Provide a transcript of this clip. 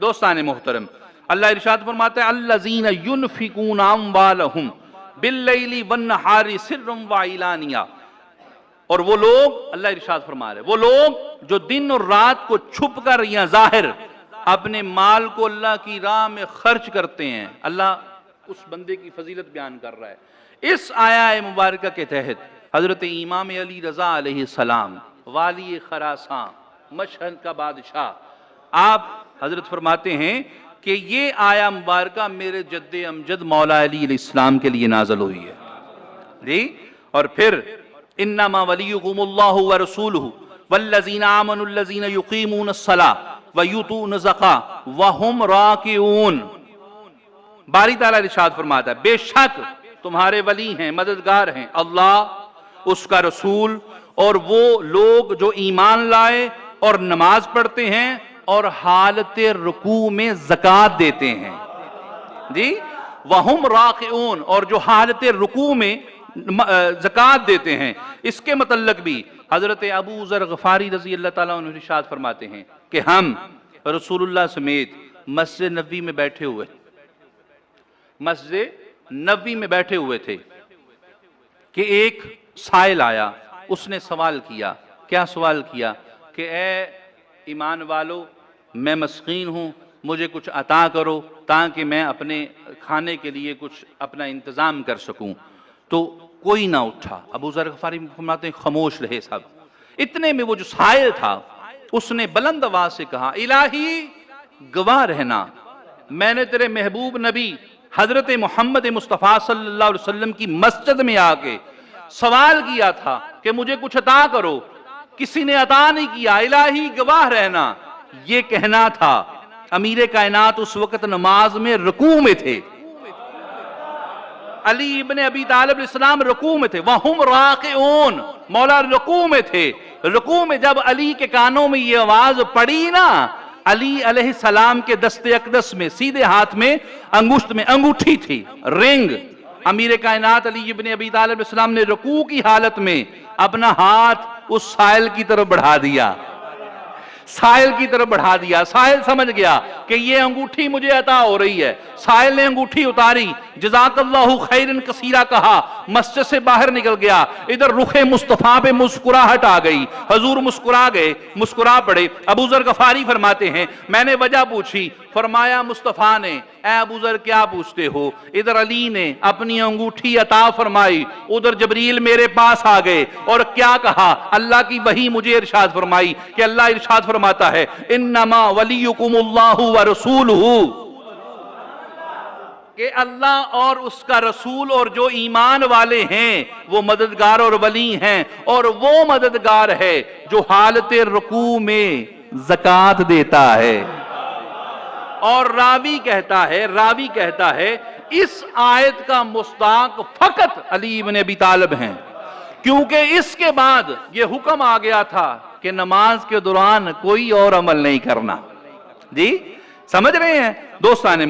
دوستان محترم، اللہ ارشاد فرماتا ہے الذین ینفقون اموالہم باللیل والنہار سرا وعلانیہ، اور وہ لوگ، اللہ ارشاد فرما رہے ہیں، وہ لوگ جو دن اور رات کو چھپ کر یا ظاہر اپنے مال کو اللہ کی راہ میں خرچ کرتے ہیں۔ اللہ اس بندے کی فضیلت بیان کر رہا ہے۔ اس آیہ مبارکہ کے تحت حضرت امام علی رضا علیہ السلام، والی خراساں، مشہد کا بادشاہ، آپ حضرت فرماتے ہیں کہ یہ آیہ مبارکہ میرے جد امجد مولا علی علیہ السلام کے لیے نازل ہوئی ہے جی۔ اور پھر انما ولیکم اللہ ورسولہ والذین آمنوا الذین یقیمون الصلاۃ ویؤتون الزکاۃ وہم راکعون۔ باری تعالیٰ ارشاد فرماتا ہے بے شک تمہارے ولی ہیں، مددگار ہیں اللہ، اس کا رسول، اور وہ لوگ جو ایمان لائے اور نماز پڑھتے ہیں اور حالت رکوع میں زکوٰۃ دیتے ہیں جی۔ وہم راکعون، اور جو حالت رکوع میں زکوٰۃ دیتے ہیں۔ اس کے متعلق بھی حضرت ابو ذر غفاری رضی اللہ تعالیٰ عنہ ارشاد فرماتے ہیں کہ ہم رسول اللہ سمیت مسجد نبوی میں بیٹھے ہوئے تھے کہ ایک سائل آیا، اس نے سوال کیا۔ کیا سوال کیا؟ کہ اے ایمان والو، میں مسکین ہوں، مجھے کچھ عطا کرو تاکہ میں اپنے کھانے کے لیے کچھ اپنا انتظام کر سکوں۔ تو کوئی نہ اٹھا۔ ابو ذر غفاری فرماتے ہیں خاموش رہے سب۔ اتنے میں وہ جو سائل تھا اس نے بلند آواز سے کہا الہی گواہ رہنا، میں نے تیرے محبوب نبی حضرت محمد مصطفیٰ صلی اللہ علیہ وسلم کی مسجد میں آ کے سوال کیا تھا کہ مجھے کچھ عطا کرو، کسی نے عطا نہیں کیا، الہی گواہ رہنا، یہ کہنا تھا۔ امیر کائنات اس وقت نماز میں رکوع میں تھے، علی ابن ابی طالب علیہ السلام رکوع میں تھے، وہم راکعون، مولا رکوع میں تھے۔ رکوع میں جب علی کے کانوں میں یہ آواز پڑی نا، علی علیہ السلام کے دست اقدس میں سیدھے ہاتھ میں انگشت میں انگوٹھی تھی، رنگ۔ امیر کائنات علی ابن ابی طالب علیہ السلام نے رکوع کی حالت میں اپنا ہاتھ اس سائل کی طرف بڑھا دیا، سائل کی طرف بڑھا دیا۔ سائل سمجھ گیا کہ یہ انگوٹھی مجھے عطا ہو رہی ہے۔ سائل نے انگوٹھی اتاری، جزاک اللہ خیرن کثیرہ کہا، مسجد سے باہر نکل گیا۔ ادھر رخ مصطفیٰ پہ مسکراہٹ آ گئی، حضور مسکرا گئے، مسکرا پڑے۔ ابو ذر غفاری فرماتے ہیں میں نے وجہ پوچھی، فرمایا مصطفیٰ نے اے ابو ذر کیا پوچھتے ہو؟ ادھر علی نے اپنی انگوٹھی عطا فرمائی، ادھر جبریل میرے پاس آ گئے اور کیا کہا؟ اللہ کی وحی مجھے ارشاد فرمائی کہ اللہ ارشاد فرماتا ہے انما ولیکم اللہ ورسولہ، کہ اللہ اور اس کا رسول اور جو ایمان والے ہیں وہ مددگار اور ولی ہیں، اور وہ مددگار ہے جو حالت رکوع میں زکوٰۃ دیتا ہے۔ اور راوی کہتا ہے اس آیت کا مصداق فقط علی ابن ابی طالب ہیں، کیونکہ اس کے بعد یہ حکم آ گیا تھا کہ نماز کے دوران کوئی اور عمل نہیں کرنا۔ جی سمجھ رہے ہیں دوستان